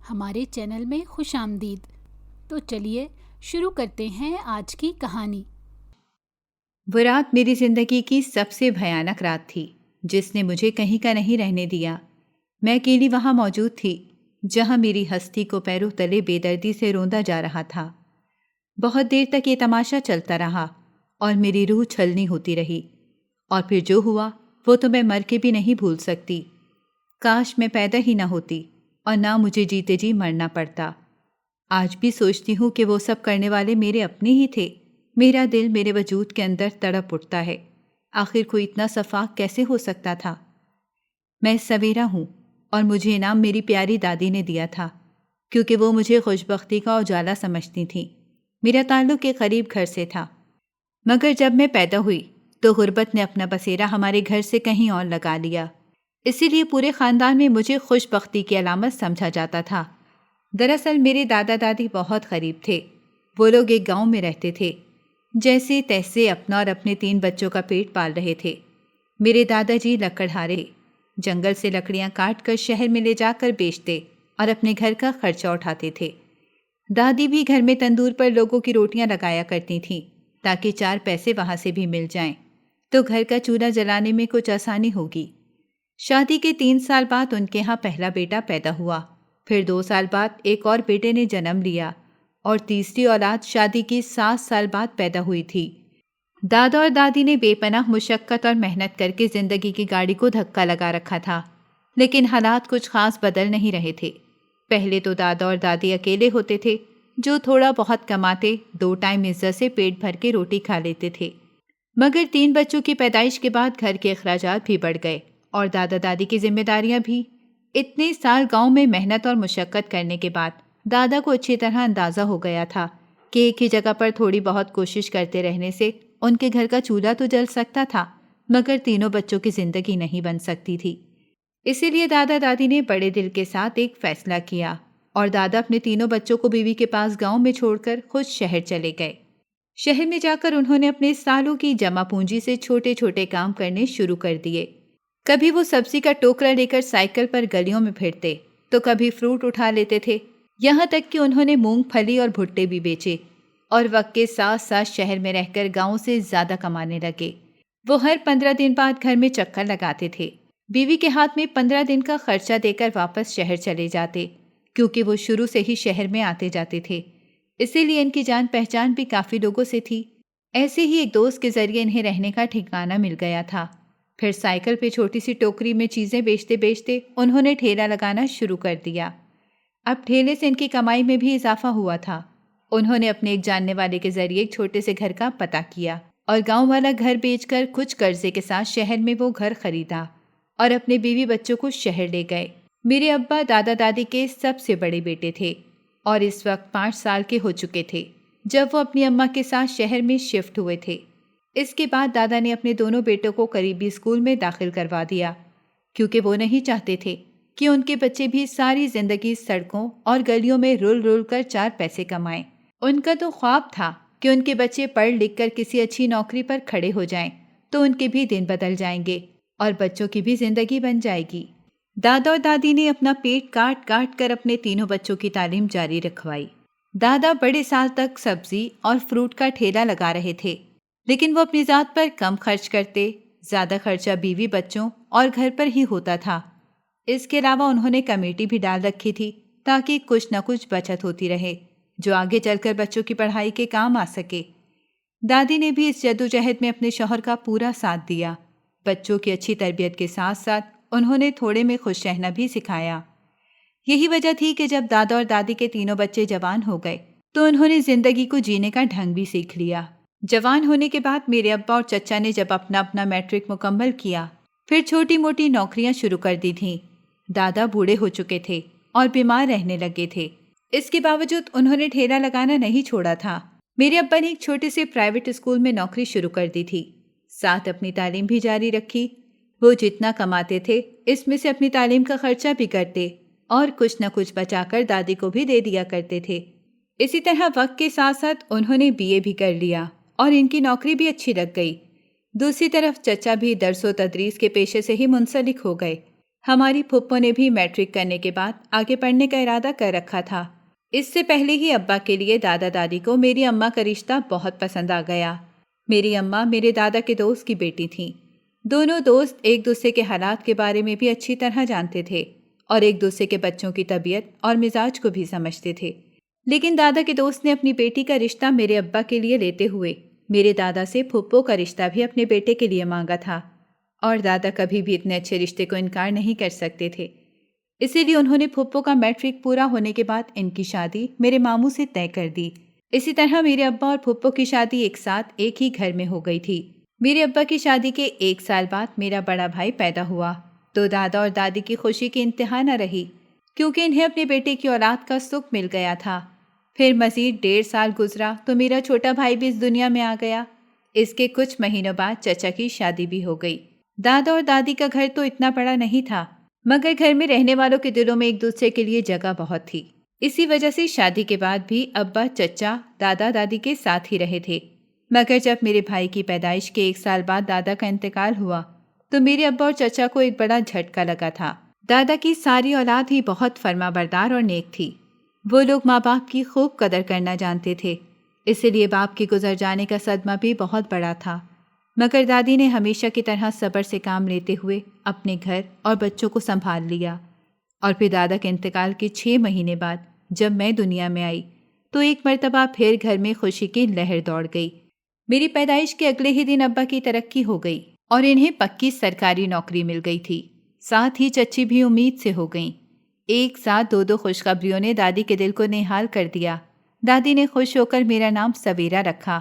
ہمارے چینل میں خوش آمدید۔ تو چلیے شروع کرتے ہیں آج کی کہانی۔ وہ رات میری زندگی کی سب سے بھیانک رات تھی، جس نے مجھے کہیں کا نہیں رہنے دیا۔ میں اکیلی وہاں موجود تھی، جہاں میری ہستی کو پیروں تلے بے دردی سے روندا جا رہا تھا۔ بہت دیر تک یہ تماشا چلتا رہا اور میری روح چھلنی ہوتی رہی، اور پھر جو ہوا وہ تو میں مر کے بھی نہیں بھول سکتی۔ کاش میں پیدا ہی نہ ہوتی اور نہ مجھے جیتے جی مرنا پڑتا۔ آج بھی سوچتی ہوں کہ وہ سب کرنے والے میرے اپنے ہی تھے۔ میرا دل میرے وجود کے اندر تڑپ اٹھتا ہے۔ آخر کوئی اتنا شفاق کیسے ہو سکتا تھا؟ میں سویرا ہوں اور مجھے انعام میری پیاری دادی نے دیا تھا، کیونکہ وہ مجھے خوش بختی کا اجالا سمجھتی تھیں۔ میرا تعلق ایک غریب گھر سے تھا، مگر جب میں پیدا ہوئی تو غربت نے اپنا بسیرا ہمارے گھر سے کہیں اور لگا لیا۔ اسی لیے پورے خاندان میں مجھے خوش بختی کی علامت سمجھا جاتا تھا۔ دراصل میرے دادا دادی بہت غریب تھے۔ وہ لوگ ایک گاؤں میں رہتے تھے، جیسے تیسے اپنا اور اپنے 3 بچوں کا پیٹ پال رہے تھے۔ میرے دادا جی لکڑہارے، جنگل سے لکڑیاں کاٹ کر شہر میں لے جا کر بیچتے اور اپنے گھر کا خرچہ اٹھاتے تھے۔ دادی بھی گھر میں تندور پر لوگوں کی روٹیاں لگایا کرتی تھیں تاکہ 4 پیسے وہاں سے بھی مل جائیں تو گھر کا چولہا جلانے میں کچھ آسانی ہوگی۔ شادی کے 3 سال بعد ان کے ہاں پہلا بیٹا پیدا ہوا، پھر 2 سال بعد ایک اور بیٹے نے جنم لیا اور تیسری اولاد شادی کی 7 سال بعد پیدا ہوئی تھی۔ دادا اور دادی نے بے پناہ مشقت اور محنت کر کے زندگی کی گاڑی کو دھکا لگا رکھا تھا، لیکن حالات کچھ خاص بدل نہیں رہے تھے۔ پہلے تو دادا اور دادی اکیلے ہوتے تھے، جو تھوڑا بہت کماتے 2 ٹائم عزت سے پیٹ بھر کے روٹی کھا لیتے تھے۔ مگر 3 بچوں کی پیدائش کے بعد گھر کے اخراجات بھی بڑھ گئے اور دادا دادی کی ذمہ داریاں بھی۔ اتنے سال گاؤں میں محنت اور مشقت کرنے کے بعد دادا کو اچھی طرح اندازہ ہو گیا تھا کہ ایک ہی جگہ پر تھوڑی بہت کوشش کرتے رہنے سے ان کے گھر کا چولہا تو جل سکتا تھا، مگر تینوں بچوں کی زندگی نہیں بن سکتی تھی۔ اسی لیے دادا دادی نے بڑے دل کے ساتھ ایک فیصلہ کیا اور دادا اپنے تینوں بچوں کو بیوی کے پاس گاؤں میں چھوڑ کر خود شہر چلے گئے۔ شہر میں جا کر انہوں نے اپنے سالوں کی جمع پونجی سے چھوٹے چھوٹے کام کرنے شروع کر دیے۔ کبھی وہ سبزی کا ٹوکرا لے کر سائیکل پر گلیوں میں پھرتے تو کبھی فروٹ اٹھا لیتے تھے، یہاں تک کہ انہوں نے مونگ پھلی اور بھٹے بھی بیچے اور وقت کے ساتھ ساتھ شہر میں رہ کر گاؤں سے زیادہ کمانے لگے۔ وہ ہر 15 دن بعد گھر میں چکر لگاتے تھے، بیوی کے ہاتھ میں 15 دن کا خرچہ دے کر واپس شہر چلے جاتے، کیونکہ وہ شروع سے ہی شہر میں آتے جاتے تھے، اسی لیے ان کی جان پہچان بھی کافی لوگوں سے تھی۔ ایسے ہی ایک دوست کے ذریعے انہیں رہنے کا ٹھکانہ مل گیا تھا۔ پھر سائیکل پہ چھوٹی سی ٹوکری میں چیزیں بیچتے بیچتے انہوں نے ٹھیلا لگانا شروع کر دیا۔ اب ٹھیلے سے ان کی کمائی میں بھی اضافہ ہوا تھا۔ انہوں نے اپنے ایک جاننے والے کے ذریعے ایک چھوٹے سے گھر کا پتہ کیا اور گاؤں والا گھر بیچ کر کچھ قرضے کے ساتھ شہر میں وہ گھر خریدا اور اپنے بیوی بچوں کو شہر لے گئے۔ میرے ابا دادا دادی کے سب سے بڑے بیٹے تھے اور اس وقت 5 سال کے ہو چکے تھے جب وہ اپنی اماں کے ساتھ شہر میں شفٹ ہوئے تھے۔ اس کے بعد دادا نے اپنے دونوں بیٹوں کو قریبی اسکول میں داخل کروا دیا، کیونکہ وہ نہیں چاہتے تھے کہ ان کے بچے بھی ساری زندگی سڑکوں اور گلیوں میں رول رول کر 4 پیسے کمائیں۔ ان کا تو خواب تھا کہ ان کے بچے پڑھ لکھ کر کسی اچھی نوکری پر کھڑے ہو جائیں تو ان کے بھی دن بدل جائیں گے اور بچوں کی بھی زندگی بن جائے گی۔ دادا اور دادی نے اپنا پیٹ کاٹ کاٹ کر اپنے تینوں بچوں کی تعلیم جاری رکھوائی۔ دادا بڑے سال تک سبزی اور فروٹ کا ٹھیلا لگا رہے تھے، لیکن وہ اپنی ذات پر کم خرچ کرتے، زیادہ خرچہ بیوی بچوں اور گھر پر ہی ہوتا تھا۔ اس کے علاوہ انہوں نے کمیٹی بھی ڈال رکھی تھی تاکہ کچھ نہ کچھ بچت ہوتی رہے جو آگے چل کر بچوں کی پڑھائی کے کام آ سکے۔ دادی نے بھی اس جدوجہد میں اپنے شوہر کا پورا ساتھ دیا۔ بچوں کی اچھی تربیت کے ساتھ ساتھ انہوں نے تھوڑے میں خوش رہنا بھی سکھایا۔ یہی وجہ تھی کہ جب دادا اور دادی کے تینوں بچے جوان ہو گئے تو انہوں نے زندگی کو جینے کا ڈھنگ بھی سیکھ لیا۔ جوان ہونے کے بعد میرے ابا اور چچا نے جب اپنا اپنا میٹرک مکمل کیا، پھر چھوٹی موٹی نوکریاں شروع کر دی تھیں۔ دادا بوڑھے ہو چکے تھے اور بیمار رہنے لگے تھے، اس کے باوجود انہوں نے ٹھیلا لگانا نہیں چھوڑا تھا۔ میرے ابا نے ایک چھوٹے سے پرائیویٹ اسکول میں نوکری شروع کر دی تھی، ساتھ اپنی تعلیم بھی جاری رکھی۔ وہ جتنا کماتے تھے اس میں سے اپنی تعلیم کا خرچہ بھی کرتے اور کچھ نہ کچھ بچا کر دادی کو بھی دے دیا کرتے تھے۔ اسی طرح وقت کے ساتھ ساتھ انہوں نے BA بھی کر لیا اور ان کی نوکری بھی اچھی لگ گئی۔ دوسری طرف چچا بھی درس و تدریس کے پیشے سے ہی منسلک ہو گئے۔ ہماری پھپھو نے بھی میٹرک کرنے کے بعد آگے پڑھنے کا ارادہ کر رکھا تھا۔ اس سے پہلے ہی ابا کے لیے دادا دادی کو میری اماں کا رشتہ بہت پسند آ گیا۔ میری اماں میرے دادا کے دوست کی بیٹی تھیں۔ دونوں دوست ایک دوسرے کے حالات کے بارے میں بھی اچھی طرح جانتے تھے اور ایک دوسرے کے بچوں کی طبیعت اور مزاج کو بھی سمجھتے تھے۔ لیکن دادا کے دوست نے اپنی بیٹی کا رشتہ میرے ابا کے لیے لیتے ہوئے میرے دادا سے پھپھو کا رشتہ بھی اپنے بیٹے کے لیے مانگا تھا، اور دادا کبھی بھی اتنے اچھے رشتے کو انکار نہیں کر سکتے تھے۔ اسی لیے انہوں نے پھپھو کا میٹرک پورا ہونے کے بعد ان کی شادی میرے ماموں سے طے کر دی۔ اسی طرح میرے ابا اور پھپھو کی شادی ایک ساتھ ایک ہی گھر میں ہو گئی تھی۔ میرے ابا کی شادی کے 1 سال بعد میرا بڑا بھائی پیدا ہوا تو دادا اور دادی کی خوشی کی انتہا نہ رہی، کیونکہ انہیں اپنے بیٹے کی اولاد کا سکھ مل گیا تھا۔ پھر مزید 1.5 سال گزرا تو میرا چھوٹا بھائی بھی اس دنیا میں آ گیا۔ اس کے کچھ مہینوں بعد چچا کی شادی بھی ہو گئی۔ دادا اور دادی کا گھر تو اتنا بڑا نہیں تھا، مگر گھر میں رہنے والوں کے دلوں میں ایک دوسرے کے لیے جگہ بہت تھی۔ اسی وجہ سے شادی کے بعد بھی ابا چچا دادا دادی کے ساتھ ہی رہے تھے۔ مگر جب میرے بھائی کی پیدائش کے 1 سال بعد دادا کا انتقال ہوا تو میرے ابا اور چچا کو ایک بڑا جھٹکا لگا تھا۔ دادا کی ساری اولاد ہی بہت فرما بردار اور نیک تھی۔ وہ لوگ ماں باپ کی خوب قدر کرنا جانتے تھے، اسی لیے باپ کے گزر جانے کا صدمہ بھی بہت بڑا تھا۔ مگر دادی نے ہمیشہ کی طرح صبر سے کام لیتے ہوئے اپنے گھر اور بچوں کو سنبھال لیا۔ اور پھر دادا کے انتقال کے 6 مہینے بعد جب میں دنیا میں آئی تو ایک مرتبہ پھر گھر میں خوشی کی لہر دوڑ گئی۔ میری پیدائش کے اگلے ہی دن ابا کی ترقی ہو گئی اور انہیں پکی سرکاری نوکری مل گئی تھی۔ ساتھ ہی چچی بھی امید سے ہو گئیں۔ ایک ساتھ 2 خوشخبریوں نے دادی کے دل کو نہال کر دیا۔ دادی نے خوش ہو کر میرا نام سویرا رکھا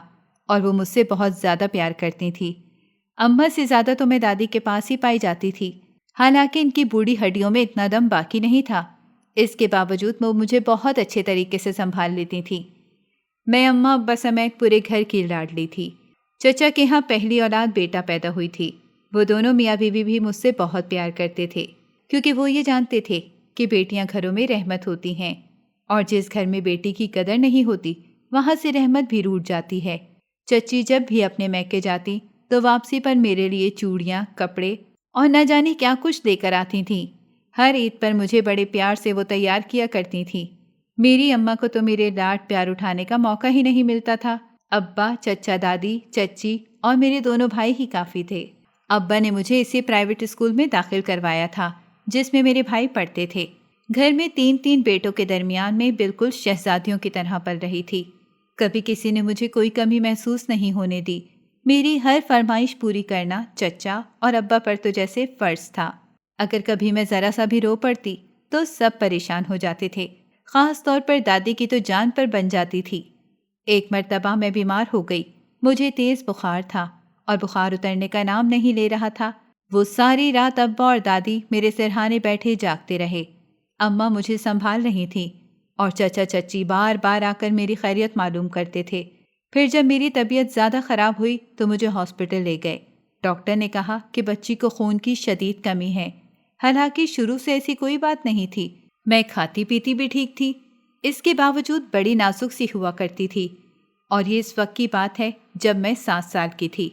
اور وہ مجھ سے بہت زیادہ پیار کرتی تھی۔ اماں سے زیادہ تو میں دادی کے پاس ہی پائی جاتی تھی، حالانکہ ان کی بوڑھی ہڈیوں میں اتنا دم باقی نہیں تھا۔ اس کے باوجود وہ مجھے بہت اچھے طریقے سے سنبھال لیتی تھی۔ میں اماں ابا سمیت پورے گھر کی لاڈلی تھی۔ چچا کے ہاں پہلی اولاد بیٹا پیدا ہوئی تھی۔ وہ دونوں میاں بیوی بھی مجھ سے بہت پیار کرتے تھے، کیونکہ وہ یہ جانتے تھے کہ بیٹیاں گھروں میں رحمت ہوتی ہیں، اور جس گھر میں بیٹی کی قدر نہیں ہوتی وہاں سے رحمت بھی روٹھ جاتی ہے۔ چچی جب بھی اپنے میکے جاتی تو واپسی پر میرے لیے چوڑیاں، کپڑے اور نہ جانے کیا کچھ لے کر آتی تھیں۔ ہر عید پر مجھے بڑے پیار سے وہ تیار کیا کرتی تھیں۔ میری اماں کو تو میرے لاڈ پیار اٹھانے کا موقع ہی نہیں ملتا تھا۔ ابا، چچا دادی، چچی اور میرے 2 بھائی ہی کافی تھے۔ ابا نے مجھے اسی پرائیویٹ اسکول میں داخل کروایا تھا جس میں میرے بھائی پڑھتے تھے۔ گھر میں 3 بیٹوں کے درمیان میں بالکل شہزادیوں کی طرح پل رہی تھی۔ کبھی کسی نے مجھے کوئی کمی محسوس نہیں ہونے دی۔ میری ہر فرمائش پوری کرنا چچا اور ابا پر تو جیسے فرض تھا۔ اگر کبھی میں ذرا سا بھی رو پڑتی تو سب پریشان ہو جاتے تھے، خاص طور پر دادی کی تو جان پر بن جاتی تھی۔ ایک مرتبہ میں بیمار ہو گئی۔ مجھے تیز بخار تھا اور بخار اترنے کا نام نہیں لے رہا تھا۔ وہ ساری رات ابا اور دادی میرے سرہانے بیٹھے جاگتے رہے۔ اماں مجھے سنبھال رہی تھیں اور چچا چچی بار بار آ کر میری خیریت معلوم کرتے تھے۔ پھر جب میری طبیعت زیادہ خراب ہوئی تو مجھے ہاسپٹل لے گئے۔ ڈاکٹر نے کہا کہ بچی کو خون کی شدید کمی ہے، حالانکہ شروع سے ایسی کوئی بات نہیں تھی۔ میں کھاتی پیتی بھی ٹھیک تھی، اس کے باوجود بڑی نازک سی ہوا کرتی تھی، اور یہ اس وقت کی بات ہے جب میں 7 سال کی تھی۔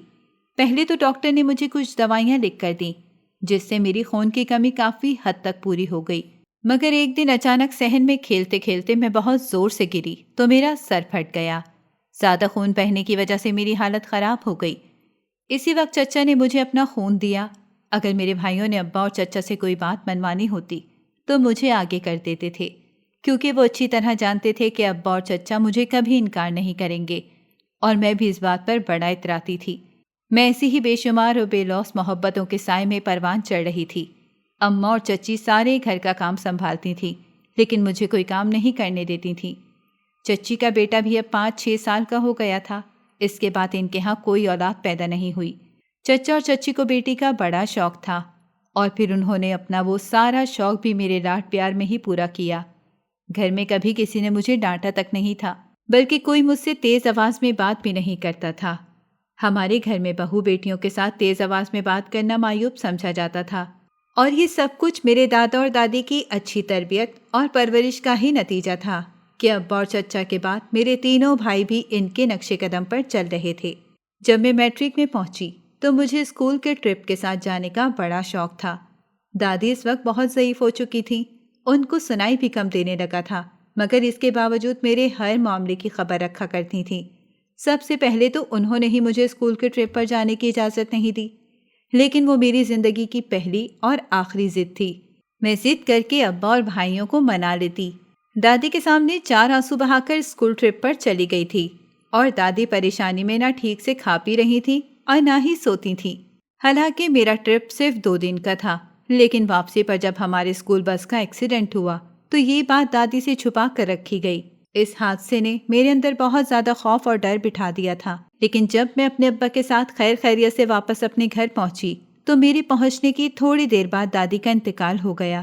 پہلے تو ڈاکٹر نے مجھے کچھ دوائیاں لکھ کر دیں جس سے میری خون کی کمی کافی حد تک پوری ہو گئی۔ مگر ایک دن اچانک صحن میں کھیلتے کھیلتے میں بہت زور سے گری تو میرا سر پھٹ گیا۔ زیادہ خون بہنے کی وجہ سے میری حالت خراب ہو گئی۔ اسی وقت چچا نے مجھے اپنا خون دیا۔ اگر میرے بھائیوں نے ابا اور چچا سے کوئی بات منوانی ہوتی تو مجھے آگے کر دیتے تھے، کیونکہ وہ اچھی طرح جانتے تھے کہ ابا اور چچا مجھے کبھی انکار نہیں کریں گے، اور میں بھی اس بات پر بڑا اتراتی تھی۔ میں ایسی ہی بے شمار اور بے لوث محبتوں کے سائے میں پروان چڑھ رہی تھی۔ اماں اور چچی سارے گھر کا کام سنبھالتی تھیں، لیکن مجھے کوئی کام نہیں کرنے دیتی تھیں۔ چچی کا بیٹا بھی اب 5-6 سال کا ہو گیا تھا۔ اس کے بعد ان کے ہاں کوئی اولاد پیدا نہیں ہوئی۔ چچا اور چچی کو بیٹی کا بڑا شوق تھا، اور پھر انہوں نے اپنا وہ سارا شوق بھی میرے لاڈ پیار میں ہی پورا کیا۔ گھر میں کبھی کسی نے مجھے ڈانٹا تک نہیں تھا، بلکہ کوئی مجھ سے تیز آواز میں بات بھی نہیں کرتا تھا۔ ہمارے گھر میں بہو بیٹیوں کے ساتھ تیز آواز میں بات کرنا معیوب سمجھا جاتا تھا، اور یہ سب کچھ میرے دادا اور دادی کی اچھی تربیت اور پرورش کا ہی نتیجہ تھا کہ ابا اور چچا کے بعد میرے 3 بھائی بھی ان کے نقش قدم پر چل رہے تھے۔ جب میں میٹرک میں پہنچی تو مجھے اسکول کے ٹرپ کے ساتھ جانے کا بڑا شوق تھا۔ دادی اس وقت بہت ضعیف ہو چکی تھیں، ان کو سنائی بھی کم دینے لگا تھا، مگر اس کے باوجود میرے ہر معاملے کی خبر رکھا کرتی تھیں۔ سب سے پہلے تو انہوں نے ہی مجھے اسکول کے ٹرپ پر جانے کی اجازت نہیں دی، لیکن وہ میری زندگی کی پہلی اور آخری ضد تھی۔ میں ضد کر کے ابا اور بھائیوں کو منا لیتی۔ دادی کے سامنے 4 آنسو بہا کر اسکول ٹرپ پر چلی گئی تھی، اور دادی پریشانی میں نہ ٹھیک سے کھا پی رہی تھی اور نہ ہی سوتی تھی۔ حالانکہ میرا ٹرپ صرف 2 دن کا تھا، لیکن واپسی پر جب ہمارے اسکول بس کا ایکسیڈنٹ ہوا تو یہ بات دادی سے چھپا کر رکھی گئی۔ اس حادثے نے میرے اندر بہت زیادہ خوف اور ڈر بٹھا دیا تھا، لیکن جب میں اپنے ابا کے ساتھ خیر خیریت سے واپس اپنے گھر پہنچی تو میری پہنچنے کی تھوڑی دیر بعد دادی کا انتقال ہو گیا۔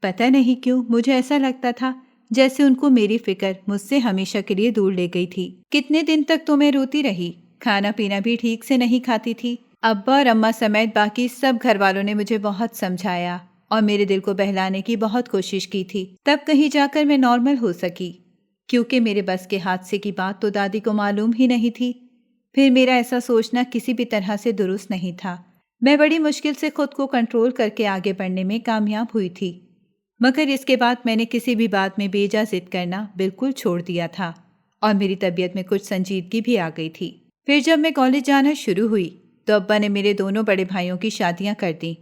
پتہ نہیں کیوں مجھے ایسا لگتا تھا جیسے ان کو میری فکر مجھ سے ہمیشہ کے لیے دور لے گئی تھی۔ کتنے دن تک تو میں روتی رہی، کھانا پینا بھی ٹھیک سے نہیں کھاتی تھی۔ ابا اور اماں سمیت باقی سب گھر والوں نے مجھے بہت سمجھایا اور میرے دل کو بہلانے کی بہت کوشش کی تھی، تب کہیں جا کر میں نارمل ہو سکی۔ کیونکہ میرے بس کے حادثے کی بات تو دادی کو معلوم ہی نہیں تھی، پھر میرا ایسا سوچنا کسی بھی طرح سے درست نہیں تھا۔ میں بڑی مشکل سے خود کو کنٹرول کر کے آگے بڑھنے میں کامیاب ہوئی تھی، مگر اس کے بعد میں نے کسی بھی بات میں بے جا ضد کرنا بالکل چھوڑ دیا تھا، اور میری طبیعت میں کچھ سنجیدگی بھی آ گئی تھی۔ پھر جب میں کالج جانا شروع ہوئی تو ابا نے میرے دونوں بڑے بھائیوں کی شادیاں کر دیں۔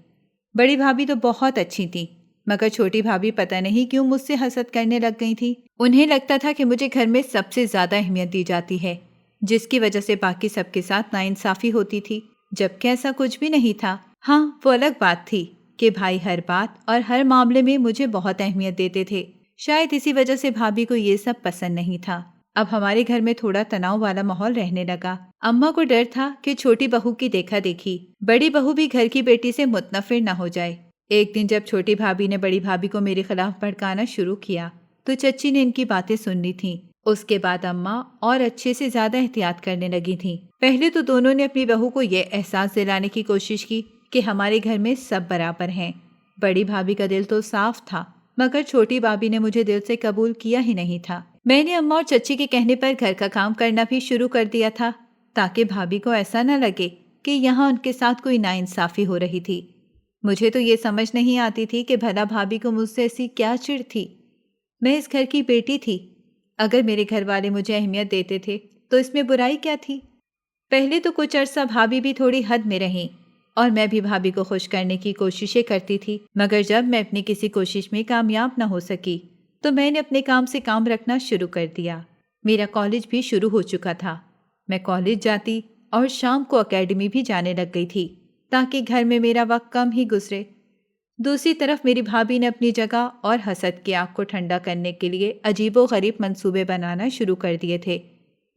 بڑی بھابھی تو بہت اچھی تھیں، مگر چھوٹی بھابھی پتہ نہیں کیوں مجھ سے حسد کرنے لگ گئی تھی۔ انہیں لگتا تھا کہ مجھے گھر میں سب سے زیادہ اہمیت دی جاتی ہے، جس کی وجہ سے باقی سب کے ساتھ ناانصافی ہوتی تھی، جبکہ ایسا کچھ بھی نہیں تھا۔ ہاں، وہ الگ بات تھی کہ بھائی ہر بات اور ہر معاملے میں مجھے بہت اہمیت دیتے تھے۔ شاید اسی وجہ سے بھابھی کو یہ سب پسند نہیں تھا۔ اب ہمارے گھر میں تھوڑا تناؤ والا ماحول رہنے لگا۔ اماں کو ڈر تھا کہ چھوٹی بہو کی دیکھا دیکھی بڑی بہو بھی گھر کی بیٹی سے متنفر نہ ہو جائے۔ ایک دن جب چھوٹی بھابھی نے بڑی بھابھی کو میرے خلاف بھڑکانا شروع کیا تو چچی نے ان کی باتیں سن لی تھیں۔ اس کے بعد اماں اور اچھے سے زیادہ احتیاط کرنے لگی تھیں۔ پہلے تو دونوں نے اپنی بہو کو یہ احساس دلانے کی کوشش کی کہ ہمارے گھر میں سب برابر ہیں۔ بڑی بھابھی کا دل تو صاف تھا، مگر چھوٹی بھابھی نے مجھے دل سے قبول کیا ہی نہیں تھا۔ میں نے اماں اور چچی کے کہنے پر گھر کا کام کرنا بھی شروع کر دیا تھا، تاکہ بھابھی کو ایسا نہ لگے کہ یہاں ان کے ساتھ کوئی ناانصافی ہو رہی تھی۔ مجھے تو یہ سمجھ نہیں آتی تھی کہ بھلا بھابھی کو مجھ سے ایسی کیا چڑ تھی۔ میں اس گھر کی بیٹی تھی، اگر میرے گھر والے مجھے اہمیت دیتے تھے تو اس میں برائی کیا تھی؟ پہلے تو کچھ عرصہ بھابھی بھی تھوڑی حد میں رہیں اور میں بھی بھابھی کو خوش کرنے کی کوششیں کرتی تھی، مگر جب میں اپنی کسی کوشش میں کامیاب نہ ہو سکی تو میں نے اپنے کام سے کام رکھنا شروع کر دیا۔ میرا کالج بھی شروع ہو چکا تھا۔ میں کالج جاتی اور شام کو اکیڈمی بھی جانے لگ گئی تھی تاکہ گھر میں میرا وقت کم ہی گزرے۔ دوسری طرف میری بھابھی نے اپنی جگہ اور حسد کی آگ کو ٹھنڈا کرنے کے لیے عجیب و غریب منصوبے بنانا شروع کر دیے تھے،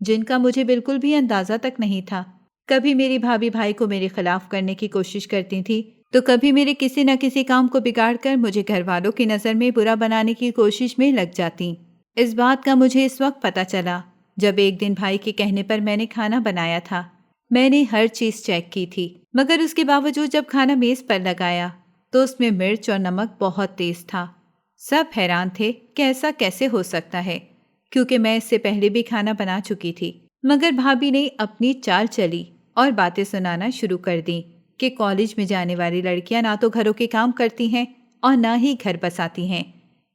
جن کا مجھے بالکل بھی اندازہ تک نہیں تھا۔ کبھی میری بھابھی بھائی کو میرے خلاف کرنے کی کوشش کرتی تھی تو کبھی میرے کسی نہ کسی کام کو بگاڑ کر مجھے گھر والوں کی نظر میں برا بنانے کی کوشش میں لگ جاتی۔ اس بات کا مجھے اس وقت پتہ چلا جب ایک دن بھائی کے کہنے پر میں نے کھانا بنایا تھا۔ میں نے ہر چیز چیک کی تھی، مگر اس کے باوجود جب کھانا میز پر لگایا تو اس میں مرچ اور نمک بہت تیز تھا۔ سب حیران تھے کہ ایسا کیسے ہو سکتا ہے، کیونکہ میں اس سے پہلے بھی کھانا بنا چکی تھی۔ مگر بھابھی نے اپنی چال چلی اور باتیں سنانا شروع کر دیں کہ کالج میں جانے والی لڑکیاں نہ تو گھروں کے کام کرتی ہیں اور نہ ہی گھر بساتی ہیں۔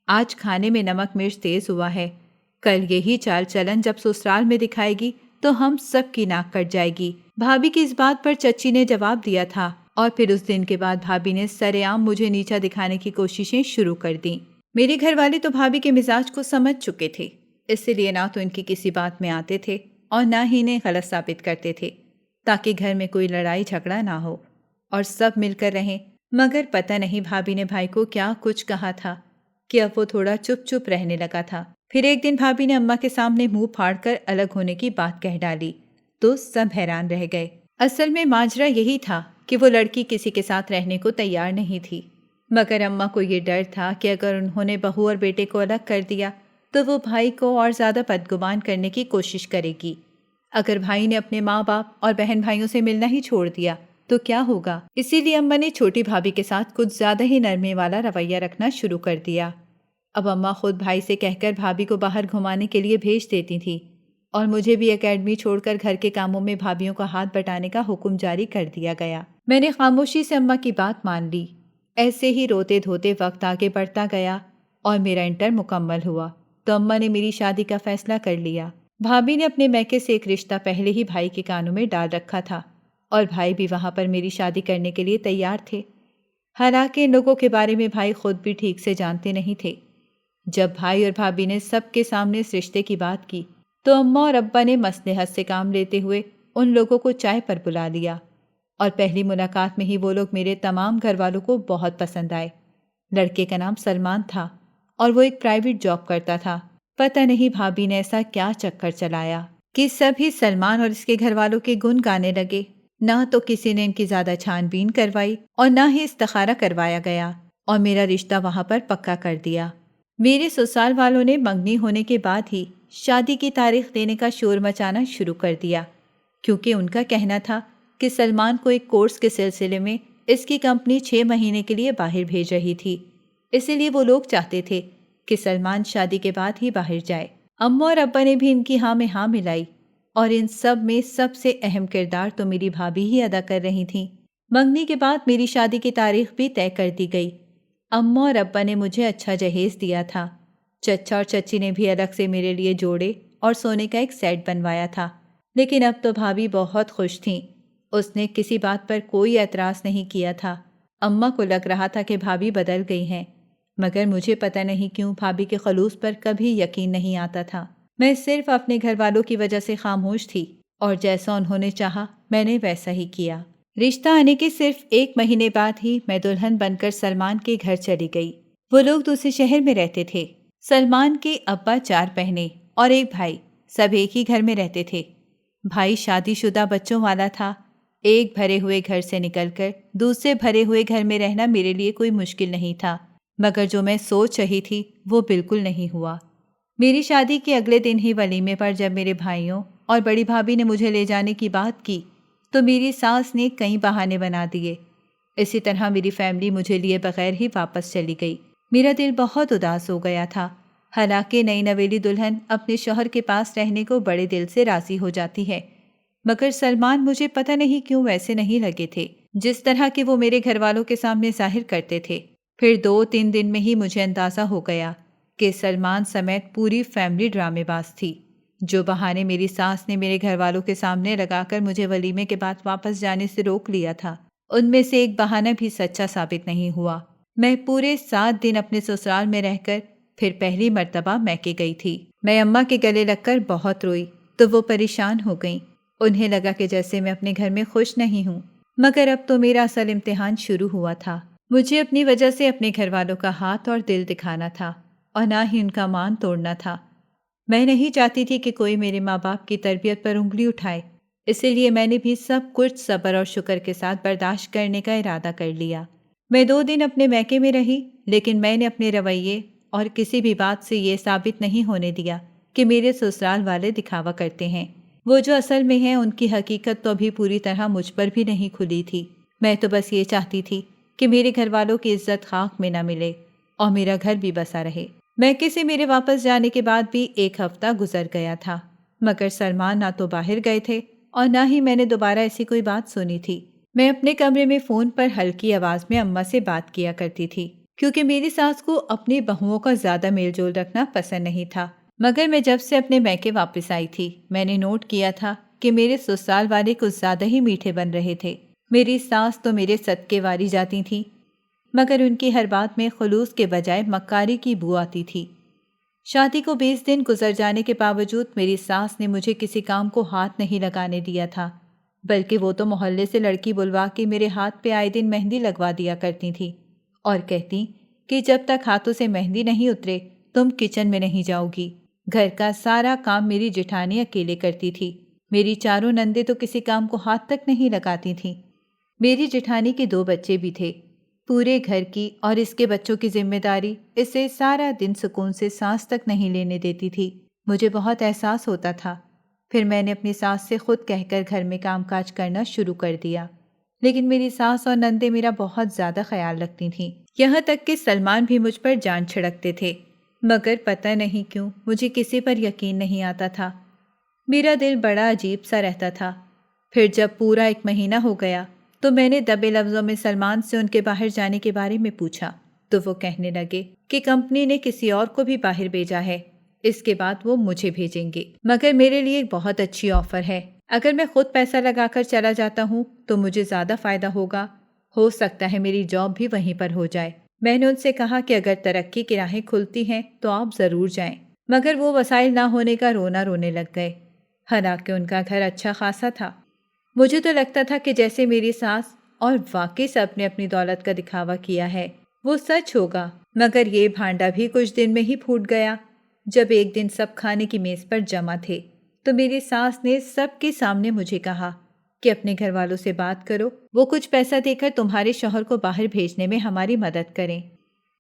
آج کھانے میں نمک مرچ تیز ہوا ہے، کل یہی چال چلن جب سسرال میں دکھائے گی تو ہم سب کی ناک کٹ جائے گی۔ بھابھی کی اس بات پر چچی نے جواب دیا تھا، اور پھر اس دن کے بعد بھابھی نے سرے عام مجھے نیچا دکھانے کی کوششیں شروع کر دیں۔ میرے گھر والے تو بھابھی کے مزاج کو سمجھ چکے تھے، اس لیے نہ تو ان کی کسی بات میں آتے تھے اور نہ ہی انہیں غلط ثابت کرتے تھے، تاکہ گھر میں کوئی لڑائی جھگڑا نہ ہو اور سب مل کر رہیں۔ مگر پتہ نہیں بھابھی نے بھائی کو کیا کچھ کہا تھا کہ اب وہ تھوڑا چپ چپ رہنے لگا تھا۔ پھر ایک دن بھابھی نے اماں کے سامنے منہ پھاڑ کر الگ ہونے کی بات کہہ ڈالی تو سب حیران رہ گئے۔ اصل میں ماجرا یہی تھا کہ وہ لڑکی کسی کے ساتھ رہنے کو تیار نہیں تھی، مگر اماں کو یہ ڈر تھا کہ اگر انہوں نے بہو اور بیٹے کو الگ کر دیا تو وہ بھائی کو اور زیادہ بدگمان کرنے کی کوشش کرے گی۔ اگر بھائی نے اپنے ماں باپ اور بہن بھائیوں سے ملنا ہی چھوڑ دیا تو کیا ہوگا؟ اسی لیے اماں نے چھوٹی بھابھی کے ساتھ کچھ زیادہ ہی نرمی والا رویہ رکھنا شروع کر دیا۔ اب اماں خود بھائی سے کہہ کر بھابھی کو باہر گھمانے کے لیے بھیج دیتی تھی، اور مجھے بھی اکیڈمی چھوڑ کر گھر کے کاموں میں بھابھیوں کا ہاتھ بٹانے کا حکم جاری کر دیا گیا۔ میں نے خاموشی سے اماں کی بات مان لی۔ ایسے ہی روتے دھوتے وقت آگے بڑھتا گیا اور میرا انٹر مکمل ہوا تو اماں نے میری شادی کا فیصلہ کر لیا۔ بھابھی نے اپنے میکے سے ایک رشتہ پہلے ہی بھائی کے کانوں میں ڈال رکھا تھا اور بھائی بھی وہاں پر میری شادی کرنے کے لیے تیار تھے۔ حالانکہ ان لوگوں کے بارے میں بھائی خود بھی ٹھیک سے جانتے نہیں تھے۔ جب بھائی اور بھابھی نے سب کے سامنے اس رشتے کی بات کی تو اماں اور ابا نے مصلحت سے کام لیتے ہوئے ان لوگوں کو چائے پر بلا لیا، اور پہلی ملاقات میں ہی وہ لوگ میرے تمام گھر والوں کو بہت پسند آئے۔ لڑکے کا نام سلمان تھا اور وہ ایک پرائیویٹ جاب کرتا تھا۔ پتہ نہیں بھابھی نے ایسا کیا چکر چلایا کہ سبھی سلمان اور اس کے گھر والوں کے گن گانے لگے۔ نہ تو کسی نے ان کی زیادہ چھان بین کروائی اور نہ ہی استخارہ کروایا گیا، اور میرا رشتہ وہاں پر پکا کر دیا۔ میرے سسرال والوں نے منگنی ہونے کے بعد ہی شادی کی تاریخ دینے کا شور مچانا شروع کر دیا، کیونکہ ان کا کہنا تھا کہ سلمان کو ایک کورس کے سلسلے میں اس کی کمپنی 6 مہینے کے لیے باہر بھیج رہی تھی، اسی لیے وہ لوگ چاہتے تھے کہ سلمان شادی کے بعد ہی باہر جائے۔ اماں اور ابا نے بھی ان کی ہاں میں ہاں ملائی، اور ان سب میں سب سے اہم کردار تو میری بھابھی ہی ادا کر رہی تھیں۔ منگنی کے بعد میری شادی کی تاریخ بھی طے کر دی گئی۔ اماں اور ابا نے مجھے اچھا جہیز دیا تھا۔ چچا اور چچی نے بھی الگ سے میرے لیے جوڑے اور سونے کا ایک سیٹ بنوایا تھا، لیکن اب تو بھابھی بہت خوش تھیں۔ اس نے کسی بات پر کوئی اعتراض نہیں کیا تھا۔ اماں کو لگ رہا تھا کہ بھابھی بدل گئی ہیں، مگر مجھے پتہ نہیں کیوں بھابھی کے خلوص پر کبھی یقین نہیں آتا تھا۔ میں صرف اپنے گھر والوں کی وجہ سے خاموش تھی، اور جیسا انہوں نے چاہا میں نے ویسا ہی کیا۔ رشتہ آنے کے صرف 1 مہینے بعد ہی میں دلہن بن کر سلمان کے گھر چلی گئی۔ وہ لوگ دوسرے شہر میں رہتے تھے۔ سلمان کے ابا 4 بہنیں اور ایک بھائی، سب ایک ہی گھر میں رہتے تھے۔ بھائی شادی شدہ بچوں والا تھا۔ ایک بھرے ہوئے گھر سے نکل کر دوسرے بھرے ہوئے گھر میں رہنا میرے لیے کوئی مشکل نہیں تھا، مگر جو میں سوچ رہی تھی وہ بالکل نہیں ہوا۔ میری شادی کے اگلے دن ہی ولیمے پر جب میرے بھائیوں اور بڑی بھابھی نے مجھے لے جانے کی بات کی تو میری ساس نے کئی بہانے بنا دیے۔ اسی طرح میری فیملی مجھے لیے بغیر ہی واپس چلی گئی۔ میرا دل بہت اداس ہو گیا تھا۔ حالانکہ نئی نویلی دلہن اپنے شوہر کے پاس رہنے کو بڑے دل سے راضی ہو جاتی ہے، مگر سلمان مجھے پتہ نہیں کیوں ویسے نہیں لگے تھے جس طرح کہ وہ میرے گھر والوں کے سامنے ظاہر کرتے تھے۔ پھر 2-3 دن میں ہی مجھے اندازہ ہو گیا کہ سلمان سمیت پوری فیملی ڈرامے باز تھی۔ جو بہانے میری ساس نے میرے گھر والوں کے سامنے لگا کر مجھے ولیمے کے بعد واپس جانے سے روک لیا تھا، ان میں سے ایک بہانہ بھی سچا ثابت نہیں ہوا۔ میں پورے 7 دن اپنے سسرال میں رہ کر پھر پہلی مرتبہ میکے گئی تھی۔ میں اماں کے گلے لگ کر بہت روئی تو وہ پریشان ہو گئیں۔ انہیں لگا کہ جیسے میں اپنے گھر میں خوش نہیں ہوں، مگر اب تو میرا اصل امتحان شروع ہوا تھا۔ مجھے اپنی وجہ سے اپنے گھر والوں کا ہاتھ اور دل دکھانا تھا، اور نہ ہی ان کا مان توڑنا تھا۔ میں نہیں چاہتی تھی کہ کوئی میرے ماں باپ کی تربیت پر انگلی اٹھائے، اسی لیے میں نے بھی سب کچھ صبر اور شکر کے ساتھ برداشت کرنے کا ارادہ کر لیا۔ میں 2 دن اپنے میکے میں رہی، لیکن میں نے اپنے رویے اور کسی بھی بات سے یہ ثابت نہیں ہونے دیا کہ میرے سسرال والے دکھاوا کرتے ہیں۔ وہ جو اصل میں ہیں ان کی حقیقت تو ابھی پوری طرح مجھ پر بھی نہیں کھلی تھی۔ میں تو بس یہ چاہتی تھی کہ میرے گھر والوں کی عزت خاک میں نہ ملے اور میرا گھر بھی بسا رہے۔ میکے سے میرے واپس جانے کے بعد بھی 1 ہفتہ گزر گیا تھا، مگر سلمان نہ تو باہر گئے تھے اور نہ ہی میں نے دوبارہ ایسی کوئی بات سنی تھی۔ میں اپنے کمرے میں فون پر ہلکی آواز میں اماں سے بات کیا کرتی تھی، کیونکہ میری ساس کو اپنی بہوؤں کا زیادہ میل جول رکھنا پسند نہیں تھا۔ مگر میں جب سے اپنے میکے واپس آئی تھی میں نے نوٹ کیا تھا کہ میرے سسرال والے کچھ زیادہ ہی میٹھے بن رہے تھے۔ میری ساس تو میرے صدقے واری جاتی تھی، مگر ان کی ہر بات میں خلوص کے بجائے مکاری کی بو آتی تھی۔ شادی کو 20 دن گزر جانے کے باوجود میری ساس نے مجھے کسی کام کو ہاتھ نہیں لگانے دیا تھا، بلکہ وہ تو محلے سے لڑکی بلوا کے میرے ہاتھ پہ آئے دن مہندی لگوا دیا کرتی تھی اور کہتی کہ جب تک ہاتھوں سے مہندی نہیں اترے تم کچن میں نہیں جاؤ گی۔ گھر کا سارا کام میری جٹھانی اکیلے کرتی تھی۔ میری 4 نندیں تو کسی کام کو ہاتھ تک نہیں لگاتی تھیں۔ میری جٹھانی کے 2 بچے بھی تھے۔ پورے گھر کی اور اس کے بچوں کی ذمہ داری اسے سارا دن سکون سے سانس تک نہیں لینے دیتی تھی۔ مجھے بہت احساس ہوتا تھا۔ پھر میں نے اپنی ساس سے خود کہہ کر گھر میں کام کاج کرنا شروع کر دیا، لیکن میری ساس اور نندیں میرا بہت زیادہ خیال رکھتی تھیں، یہاں تک کہ سلمان بھی مجھ پر جان چھڑکتے تھے، مگر پتہ نہیں کیوں مجھے کسی پر یقین نہیں آتا تھا۔ میرا دل بڑا عجیب سا رہتا تھا۔ پھر جب پورا 1 مہینہ ہو گیا تو میں نے دبے لفظوں میں سلمان سے ان کے باہر جانے کے بارے میں پوچھا تو وہ کہنے لگے کہ کمپنی نے کسی اور کو بھی باہر بھیجا ہے، اس کے بعد وہ مجھے بھیجیں گے، مگر میرے لیے ایک بہت اچھی آفر ہے۔ اگر میں خود پیسہ لگا کر چلا جاتا ہوں تو مجھے زیادہ فائدہ ہوگا، ہو سکتا ہے میری جاب بھی وہیں پر ہو جائے۔ میں نے ان سے کہا کہ اگر ترقی کی راہیں کھلتی ہیں تو آپ ضرور جائیں، مگر وہ وسائل نہ ہونے کا رونا رونے لگ گئے، حالانکہ ان کا گھر اچھا خاصا تھا۔ مجھے تو لگتا تھا کہ جیسے میری ساس اور واقعی سب نے اپنی دولت کا دکھاوا کیا ہے وہ سچ ہوگا، مگر یہ بھانڈا بھی کچھ دن میں ہی پھوٹ گیا۔ جب ایک دن سب کھانے کی میز پر جمع تھے تو میری ساس نے سب کے سامنے مجھے کہا کہ اپنے گھر والوں سے بات کرو، وہ کچھ پیسہ دے کر تمہارے شوہر کو باہر بھیجنے میں ہماری مدد کریں۔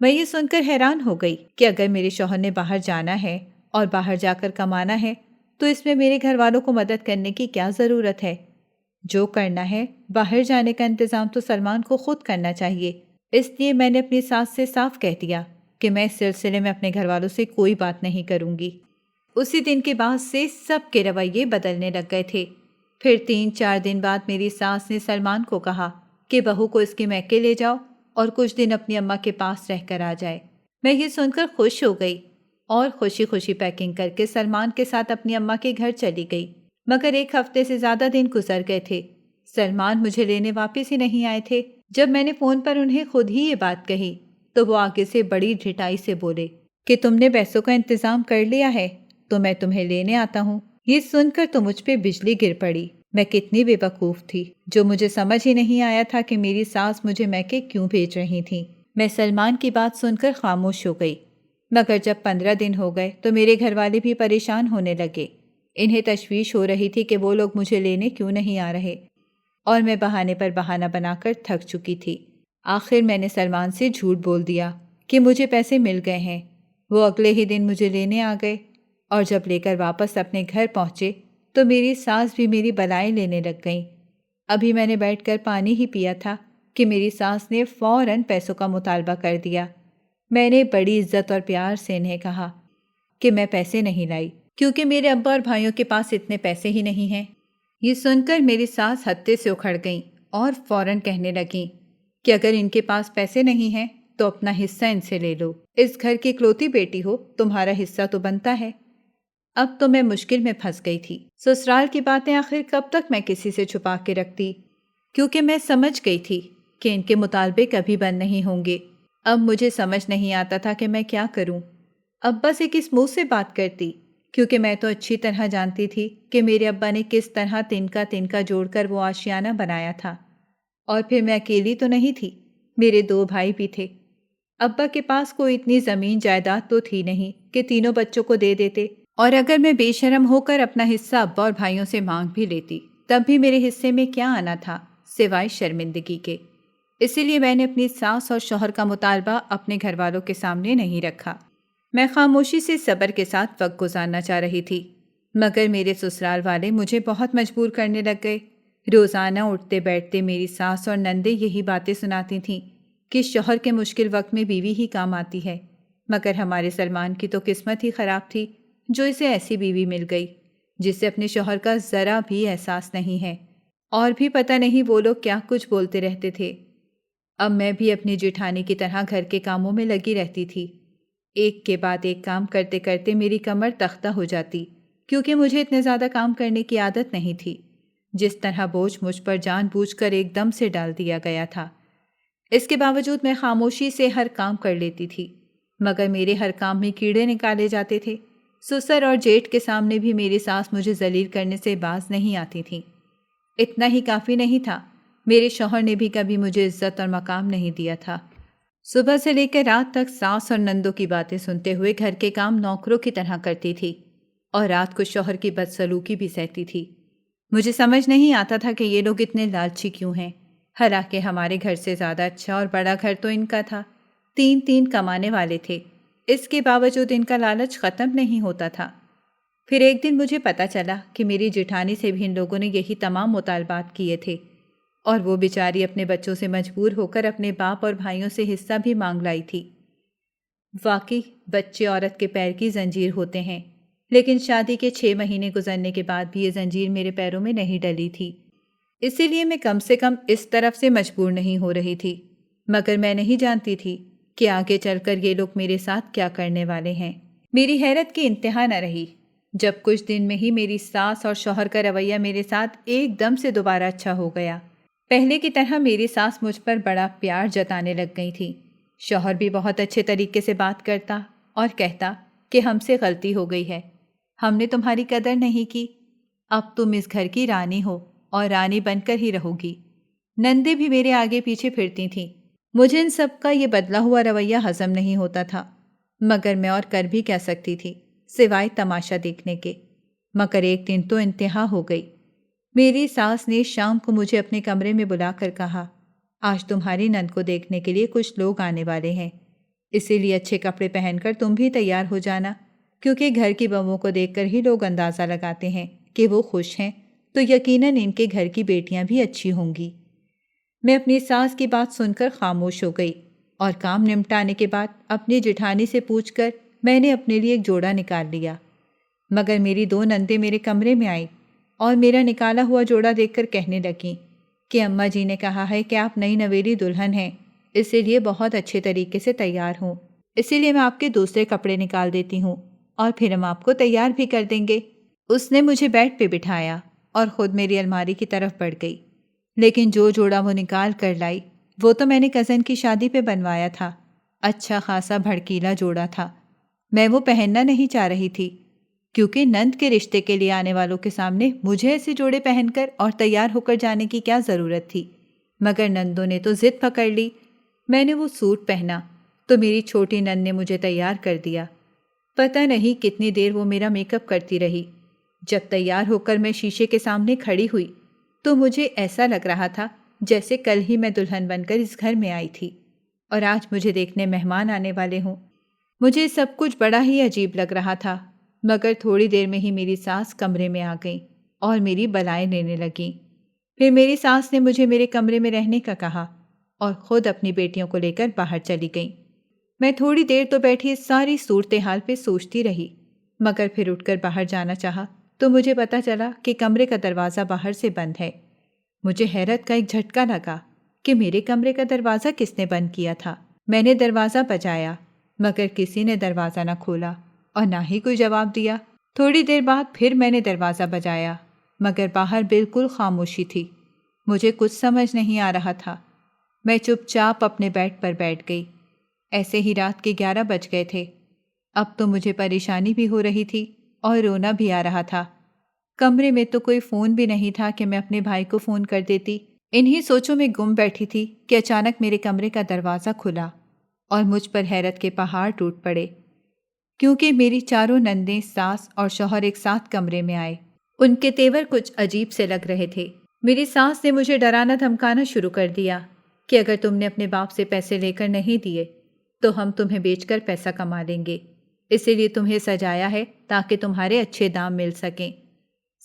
میں یہ سن کر حیران ہو گئی کہ اگر میرے شوہر نے باہر جانا ہے اور باہر جا کر کمانا ہے تو اس میں میرے گھر والوں کو مدد کرنے کی کیا ضرورت ہے؟ جو کرنا ہے باہر جانے کا انتظام تو سلمان کو خود کرنا چاہیے۔ اس لیے میں نے اپنی ساس سے صاف کہہ دیا کہ میں اس سلسلے میں اپنے گھر والوں سے کوئی بات نہیں کروں گی۔ اسی دن کے بعد سے سب کے رویے بدلنے لگ گئے تھے۔ پھر 3-4 دن بعد میری ساس نے سلمان کو کہا کہ بہو کو اس کے میکے لے جاؤ اور کچھ دن اپنی اماں کے پاس رہ کر آ جائے۔ میں یہ سن کر خوش ہو گئی اور خوشی خوشی پیکنگ کر کے سلمان کے ساتھ اپنی اماں کے گھر چلی گئی، مگر 1 ہفتے سے زیادہ دن گزر گئے تھے، سلمان مجھے لینے واپس ہی نہیں آئے تھے۔ جب میں نے فون پر انہیں خود ہی یہ بات کہی تو وہ آگے سے بڑی ڈھٹائی سے بولے کہ تم نے پیسوں کا انتظام کر لیا ہے تو میں تمہیں لینے آتا ہوں۔ یہ سن کر تو مجھ پہ بجلی گر پڑی۔ میں کتنی بے وقوف تھی جو مجھے سمجھ ہی نہیں آیا تھا کہ میری ساس مجھے میکے کیوں بھیج رہی تھیں۔ میں سلمان کی بات سن کر خاموش ہو گئی، مگر جب 15 دن ہو گئے تو میرے گھر والے بھی پریشان ہونے لگے۔ انہیں تشویش ہو رہی تھی کہ وہ لوگ مجھے لینے کیوں نہیں آ رہے، اور میں بہانے پر بہانہ بنا کر تھک چکی تھی۔ آخر میں نے سلمان سے جھوٹ بول دیا کہ مجھے پیسے مل گئے ہیں۔ وہ اگلے ہی دن مجھے لینے آ گئے، اور جب لے کر واپس اپنے گھر پہنچے تو میری ساس بھی میری بلائیں لینے لگ گئیں۔ ابھی میں نے بیٹھ کر پانی ہی پیا تھا کہ میری ساس نے فوراً پیسوں کا مطالبہ کر دیا۔ میں نے بڑی عزت اور پیار سے انہیں کہا کہ میں پیسے نہیں لائی کیونکہ میرے ابا اور بھائیوں کے پاس اتنے پیسے ہی نہیں ہیں۔ یہ سن کر میری ساس ہتے سے اکھڑ گئیں اور فوراً کہنے لگیں کہ اگر ان کے پاس پیسے نہیں ہیں تو اپنا حصہ ان سے لے لو، اس گھر کی اکلوتی بیٹی ہو، تمہارا حصہ تو بنتا ہے۔ اب تو میں مشکل میں پھنس گئی تھی۔ سسرال کی باتیں آخر کب تک میں کسی سے چھپا کے رکھتی، کیونکہ میں سمجھ گئی تھی کہ ان کے مطالبے کبھی بند نہیں ہوں گے۔ اب مجھے سمجھ نہیں آتا تھا کہ میں کیا کروں۔ ابا سے کس منہ سے بات کرتی، کیونکہ میں تو اچھی طرح جانتی تھی کہ میرے ابا نے کس طرح تنکا جوڑ کر وہ آشیانہ بنایا تھا، اور پھر میں اکیلی تو نہیں تھی، میرے 2 بھائی بھی تھے۔ ابا کے پاس کوئی اتنی زمین جائیداد تو تھی نہیں کہ تینوں بچوں کو دے دیتے، اور اگر میں بے شرم ہو کر اپنا حصہ ابا اور بھائیوں سے مانگ بھی لیتی تب بھی میرے حصے میں کیا آنا تھا سوائے شرمندگی کے۔ اسی لیے میں نے اپنی ساس اور شوہر کا مطالبہ اپنے گھر والوں کے سامنے نہیں رکھا۔ میں خاموشی سے صبر کے ساتھ وقت گزارنا چاہ رہی تھی، مگر میرے سسرال والے مجھے بہت مجبور کرنے لگ گئے۔ روزانہ اٹھتے بیٹھتے میری ساس اور نندیں یہی باتیں سناتی تھیں کہ شوہر کے مشکل وقت میں بیوی ہی کام آتی ہے، مگر ہمارے سلمان کی تو قسمت ہی خراب تھی جو اسے ایسی بیوی مل گئی جس سے اپنے شوہر کا ذرا بھی احساس نہیں ہے۔ اور بھی پتہ نہیں وہ لوگ کیا کچھ بولتے رہتے تھے۔ اب میں بھی اپنی جیٹھانی کی طرح گھر کے کاموں میں لگی رہتی تھی۔ ایک کے بعد ایک کام کرتے کرتے میری کمر تختہ ہو جاتی، کیونکہ مجھے اتنے زیادہ کام کرنے کی عادت نہیں تھی جس طرح بوجھ مجھ پر جان بوجھ کر ایک دم سے ڈال دیا گیا تھا۔ اس کے باوجود میں خاموشی سے ہر کام کر لیتی تھی، مگر میرے ہر کام میں کیڑے نکالے جاتے تھے۔ سسر اور جیٹھ کے سامنے بھی میری ساس مجھے ذلیل کرنے سے باز نہیں آتی تھی۔ اتنا ہی کافی نہیں تھا، میرے شوہر نے بھی کبھی مجھے عزت اور مقام نہیں دیا تھا۔ صبح سے لے کر رات تک ساس اور نندوں کی باتیں سنتے ہوئے گھر کے کام نوکروں کی طرح کرتی تھی، اور رات کو شوہر کی بدسلوکی بھی سہتی تھی۔ مجھے سمجھ نہیں آتا تھا کہ یہ لوگ اتنے لالچی کیوں ہیں، حالانکہ ہمارے گھر سے زیادہ اچھا اور بڑا گھر تو ان کا تھا، 3 کمانے والے تھے، اس کے باوجود ان کا لالچ ختم نہیں ہوتا تھا۔ پھر ایک دن مجھے پتا چلا کہ میری جیٹھانی سے بھی ان لوگوں نے یہی تمام مطالبات کیے تھے، اور وہ بیچاری اپنے بچوں سے مجبور ہو کر اپنے باپ اور بھائیوں سے حصہ بھی مانگ لائی تھی۔ واقعی بچے عورت کے پیر کی زنجیر ہوتے ہیں، لیکن شادی کے 6 مہینے گزرنے کے بعد بھی یہ زنجیر میرے پیروں میں نہیں ڈلی تھی۔ اسی لیے میں کم سے کم اس طرف سے مجبور نہیں ہو رہی تھی، مگر میں نہیں جانتی تھی کہ آگے چل کر یہ لوگ میرے ساتھ کیا کرنے والے ہیں۔ میری حیرت کی انتہا نہ رہی جب کچھ دن میں ہی میری ساس اور شوہر کا رویہ میرے ساتھ ایک دم سے دوبارہ اچھا ہو گیا۔ پہلے کی طرح میری ساس مجھ پر بڑا پیار جتانے لگ گئی تھی۔ شوہر بھی بہت اچھے طریقے سے بات کرتا اور کہتا کہ ہم سے غلطی ہو گئی ہے، ہم نے تمہاری قدر نہیں کی، اب تم اس گھر کی رانی ہو اور رانی بن کر ہی رہو گی۔ نندیں بھی میرے آگے پیچھے پھرتی تھیں۔ مجھے ان سب کا یہ بدلا ہوا رویہ ہضم نہیں ہوتا تھا، مگر میں اور کر بھی کیا سکتی تھی سوائے تماشا دیکھنے کے۔ مگر ایک دن تو انتہا ہو گئی۔ میری ساس نے شام کو مجھے اپنے کمرے میں بلا کر کہا، آج تمہاری نند کو دیکھنے کے لیے کچھ لوگ آنے والے ہیں، اسی لیے اچھے کپڑے پہن کر تم بھی تیار ہو جانا، کیونکہ گھر کی بہوؤں کو دیکھ کر ہی لوگ اندازہ لگاتے ہیں کہ وہ خوش ہیں، تو یقیناً ان کے گھر کی بیٹیاں بھی اچھی ہوں گی۔ میں اپنی ساس کی بات سن کر خاموش ہو گئی اور کام نمٹانے کے بعد اپنی جٹھانی سے پوچھ کر میں نے اپنے لیے ایک جوڑا نکال لیا۔ مگر میری دو نندیں میرے کمرے میں آئیں اور میرا نکالا ہوا جوڑا دیکھ کر کہنے لگیں کہ اماں جی نے کہا ہے کہ آپ نئی نویلی دلہن ہیں، اسی لیے بہت اچھے طریقے سے تیار ہوں، اسی لیے میں آپ کے دوسرے کپڑے نکال دیتی ہوں اور پھر ہم آپ کو تیار بھی کر دیں گے۔ اس نے مجھے بیڈ پہ بٹھایا اور خود میری الماری کی طرف بڑھ گئی، لیکن جو جوڑا وہ نکال کر لائی وہ تو میں نے کزن کی شادی پہ بنوایا تھا۔ اچھا خاصا بھڑکیلا جوڑا تھا۔ میں وہ پہننا نہیں چاہ رہی تھی، کیونکہ نند کے رشتے کے لیے آنے والوں کے سامنے مجھے ایسے جوڑے پہن کر اور تیار ہو کر جانے کی کیا ضرورت تھی۔ مگر نندوں نے تو ضد پکڑ لی۔ میں نے وہ سوٹ پہنا تو میری چھوٹی نند نے مجھے تیار کر دیا۔ پتہ نہیں کتنی دیر وہ میرا میک اپ کرتی رہی۔ جب تیار ہو کر میں شیشے کے سامنے کھڑی ہوئی تو مجھے ایسا لگ رہا تھا جیسے کل ہی میں دلہن بن کر اس گھر میں آئی تھی اور آج مجھے دیکھنے مہمان آنے والے ہوں۔ مجھے سب کچھ بڑا ہی عجیب لگ رہا تھا، مگر تھوڑی دیر میں ہی میری ساس کمرے میں آ گئی اور میری بلائیں لینے لگیں۔ پھر میری ساس نے مجھے میرے کمرے میں رہنے کا کہا اور خود اپنی بیٹیوں کو لے کر باہر چلی گئیں۔ میں تھوڑی دیر تو بیٹھی اس ساری صورتحال پہ سوچتی رہی، مگر پھر اٹھ کر باہر جانا چاہا تو مجھے پتہ چلا کہ کمرے کا دروازہ باہر سے بند ہے۔ مجھے حیرت کا ایک جھٹکا لگا کہ میرے کمرے کا دروازہ کس نے بند کیا تھا۔ میں نے دروازہ بجایا، مگر کسی نے دروازہ نہ کھولا اور نہ ہی کوئی جواب دیا۔ تھوڑی دیر بعد پھر میں نے دروازہ بجایا، مگر باہر بالکل خاموشی تھی۔ مجھے کچھ سمجھ نہیں آ رہا تھا۔ میں چپ چاپ اپنے بیڈ پر بیٹھ گئی۔ ایسے ہی رات کے 11 بج گئے تھے۔ اب تو مجھے پریشانی بھی ہو رہی تھی اور رونا بھی آ رہا تھا۔ کمرے میں تو کوئی فون بھی نہیں تھا کہ میں اپنے بھائی کو فون کر دیتی۔ انہی سوچوں میں گم بیٹھی تھی کہ اچانک میرے کمرے کا دروازہ کھلا اور مجھ پر حیرت کے پہاڑ ٹوٹ پڑے، کیونکہ میری چاروں نندیں، ساس اور شوہر ایک ساتھ کمرے میں آئے۔ ان کے تیور کچھ عجیب سے لگ رہے تھے۔ میری ساس نے مجھے ڈرانا دھمکانا شروع کر دیا کہ اگر تم نے اپنے باپ سے پیسے لے کر نہیں دیے تو ہم تمہیں بیچ کر پیسہ کما لیں گے، اسی لیے تمہیں سجایا ہے تاکہ تمہارے اچھے دام مل سکیں۔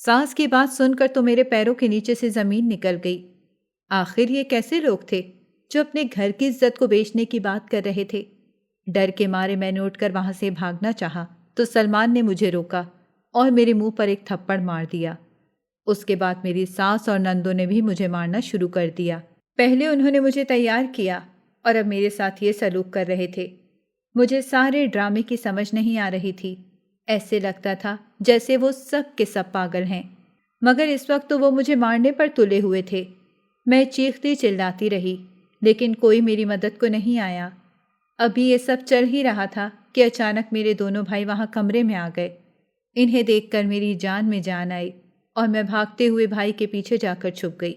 ساس کی بات سن کر تو میرے پیروں کے نیچے سے زمین نکل گئی۔ آخر یہ کیسے لوگ تھے جو اپنے گھر کی عزت کو بیچنے کی بات کر رہے تھے؟ ڈر کے مارے میں نے اٹھ کر وہاں سے بھاگنا چاہا تو سلمان نے مجھے روکا اور میرے منہ پر ایک تھپڑ مار دیا۔ اس کے بعد میری ساس اور نندوں نے بھی مجھے مارنا شروع کر دیا۔ پہلے انہوں نے مجھے تیار کیا اور اب میرے ساتھ یہ سلوک کر رہے تھے۔ مجھے سارے ڈرامے کی سمجھ نہیں آ رہی تھی۔ ایسے لگتا تھا جیسے وہ سب کے سب پاگل ہیں، مگر اس وقت تو وہ مجھے مارنے پر تلے ہوئے تھے۔ میں چیختی چلاتی رہی، لیکن کوئی میری مدد کو نہیں آیا۔ ابھی یہ سب چل ہی رہا تھا کہ اچانک میرے دونوں بھائی وہاں کمرے میں آ گئے۔ انہیں دیکھ کر میری جان میں جان آئی اور میں بھاگتے ہوئے بھائی کے پیچھے جا کر چھپ گئی۔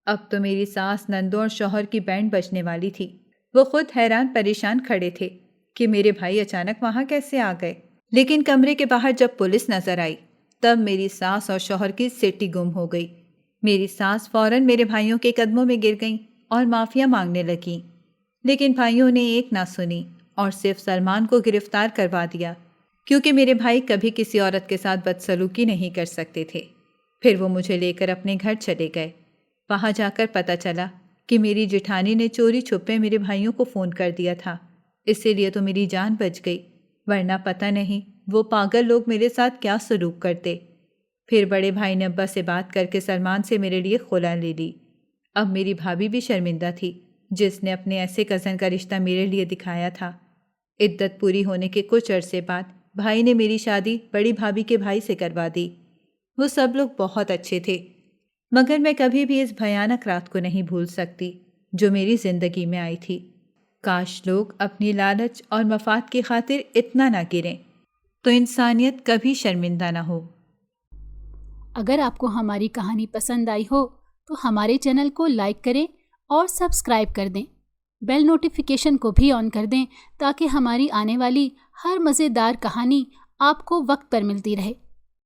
اب تو میری ساس، نندوں اور شوہر کی بینڈ بجنے والی تھی۔ وہ خود حیران پریشان کھڑے تھے کہ میرے بھائی اچانک وہاں کیسے آ گئے۔ لیکن کمرے کے باہر جب پولیس نظر آئی تب میری ساس اور شوہر کی سٹی گم ہو گئی۔ میری ساس فوراً میرے بھائیوں کے قدموں میں گر گئیں اور معافیا مانگنے لگیں، لیکن بھائیوں نے ایک نہ سنی اور صرف سلمان کو گرفتار کروا دیا، کیونکہ میرے بھائی کبھی کسی عورت کے ساتھ بدسلوکی نہیں کر سکتے تھے۔ پھر وہ مجھے لے کر اپنے گھر چلے گئے۔ وہاں جا کر پتہ چلا کہ میری جٹھانی نے چوری چھپے میرے بھائیوں کو فون کر دیا تھا، اسی لیے تو میری جان بچ گئی، ورنہ پتہ نہیں وہ پاگل لوگ میرے ساتھ کیا سلوک کرتے۔ پھر بڑے بھائی نے ابا سے بات کر کے سلمان سے میرے لیے خلا لے لی۔ اب میری بھابھی بھی شرمندہ تھی جس نے اپنے ایسے کزن کا رشتہ میرے لیے دکھایا تھا۔ عدت پوری ہونے کے کچھ عرصے بعد بھائی نے میری شادی بڑی بھابھی کے بھائی سے کروا دی۔ وہ سب لوگ بہت اچھے تھے، مگر میں کبھی بھی اس بھیانک رات کو نہیں بھول سکتی جو میری زندگی میں آئی تھی۔ کاش لوگ اپنی لالچ اور مفاد کی خاطر اتنا نہ گریں تو انسانیت کبھی شرمندہ نہ ہو۔ اگر آپ کو ہماری کہانی پسند آئی ہو تو ہمارے چینل کو لائک کریں اور سبسکرائب کر دیں۔ بیل نوٹیفیکیشن کو بھی آن کر دیں تاکہ ہماری آنے والی ہر مزیدار کہانی آپ کو وقت پر ملتی رہے۔